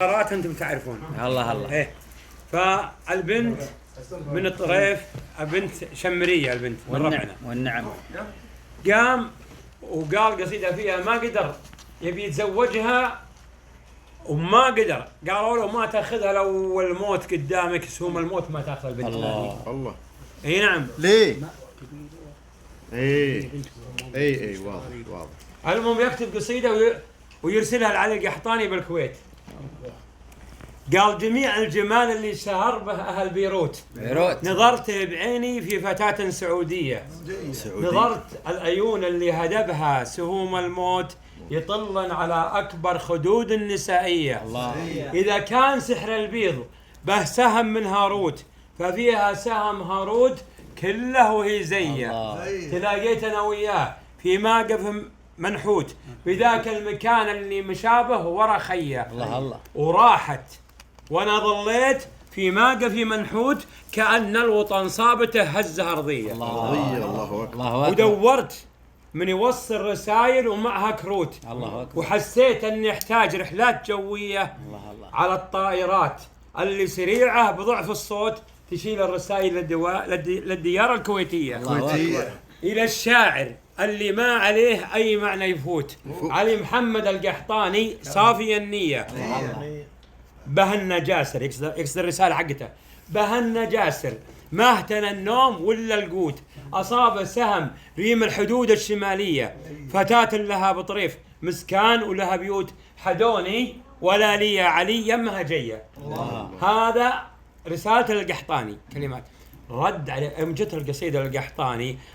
انتم تعرفون. الله ايه. فالبنت من الطريف بنت شمريه، البنت من ربعنا والنعم. قام وقال قصيده فيها ما قدر يبي يتزوجها وما قدر، قالوا له ما تاخذها لو الموت قدامك، سوم الموت ما تاخذ البنت. الله. اي نعم. ليه؟ اي واضح. المهم يكتب قصيده ويرسلها لعلي القحطاني بالكويت. قال جميع الجمال اللي سهر به أهل بيروت نظرت بعيني في فتاة سعودية. نظرت العيون اللي هدبها سهوم الموت يطلن على أكبر خدود النسائية. الله. إذا كان سحر البيض به سهم من هاروت ففيها سهم هاروت كله وهي زيه. تلاقيت أنا وياه في موقف منحوت بذاك المكان اللي مشابه ورا خيه. الله. وراحت وانا ظليت في موقف منحوت كأن الوطن صابته هزه ارضيه. الله اكبر. ودورت من يوصل رسائل ومعها كروت. الله أكبر. وحسيت اني احتاج رحلات جويه. الله. على الطائرات اللي سريعه بضعف الصوت تشيل الرسائل للديار الكويتيه. الى الشاعر اللي ما عليه اي معنى يفوت، علي محمد القحطاني صافي النيه. بهنا جاسر يقصد الرساله حقته. بهنا جاسر ما اهتنى النوم ولا القوت، اصاب سهم ريم الحدود الشماليه، فتاة لها بطريف مسكان ولها بيوت، حدوني ولا لي يا علي يمها جيه. هذا رساله القحطاني كلمات. رد عليه يوم جت القصيده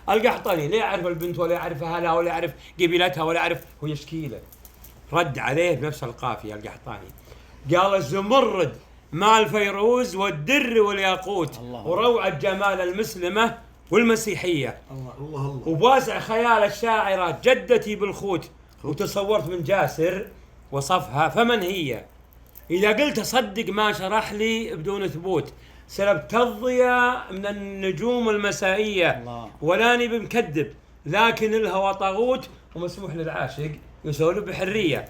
القحطاني لا يعرف البنت ولا يعرف اهلها ولا يعرف قبيلتها ولا يعرف هو يشكيله. رد عليه بنفس القافيه القحطاني قال الزمرد مال فيروز والدر والياقوت وروعه جمال المسلمه والمسيحيه. الله. وباسع خيال الشاعره جدتي بالخوت. وتصورت من جاسر وصفها فمن هي. اذا قلت صدق ما شرح لي بدون ثبوت، سلبت الضياء من النجوم المسائية. ولاني بمكذب لكن الهوى طاغوت، ومسموح للعاشق يسولف بحرية.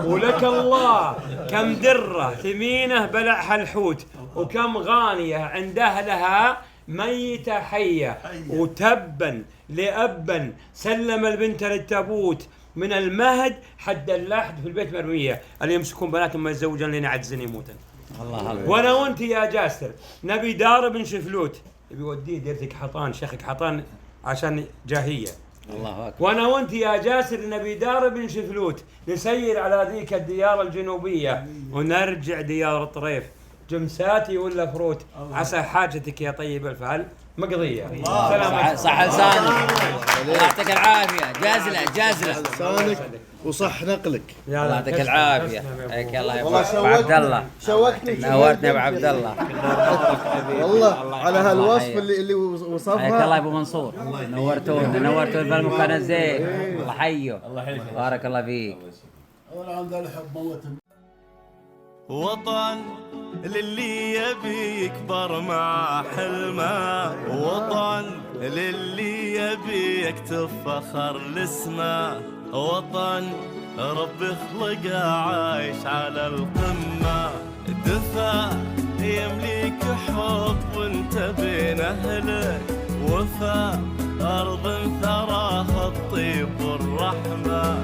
ولك الله كم درة ثمينة بلعها الحوت، وكم غانية عند أهلها ميتة حية. وتبا لأبا سلم البنت للتابوت، من المهد حد اللحد في البيت مرمية. اللي يمسكون بناتهم ما يتزوجون لين يعجزن يموتن. الله. وانا وانت يا جاسر نبي دار بن شفلوت، يبي يوديه ديرتك حطان شيخك حطان عشان جاهيه. الله أكبر. وانا وانت يا جاسر نبي دار بن شفلوت، نسير على ذيك الديار الجنوبيه ونرجع ديار الطريف، جمساتي ولا فروت. عسى حاجتك يا طيب الفعل مقضيه. سلام. صح لسانك. يعطيك العافيه. جازله لسانك وصح نقلك. الله يعطيك العافيه. حياك الله يا ابو عبد الله. شوقتني نورتنا يا ابو عبد الله. والله على هالوصف اللي وصفها. حياك الله يا ابو منصور. نورتونا بالمكان الزين. الله حيه. بارك الله فيك. انا عند الحب موتني. وطن للي يبي يكبر مع حلمه، وطن للي يبي يكتب فخر لاسمه، وطن رب خلقه عايش على القمة، دفا يمليك حب وانت بين اهلك، وفا ارض ثراها الطيب والرحمة.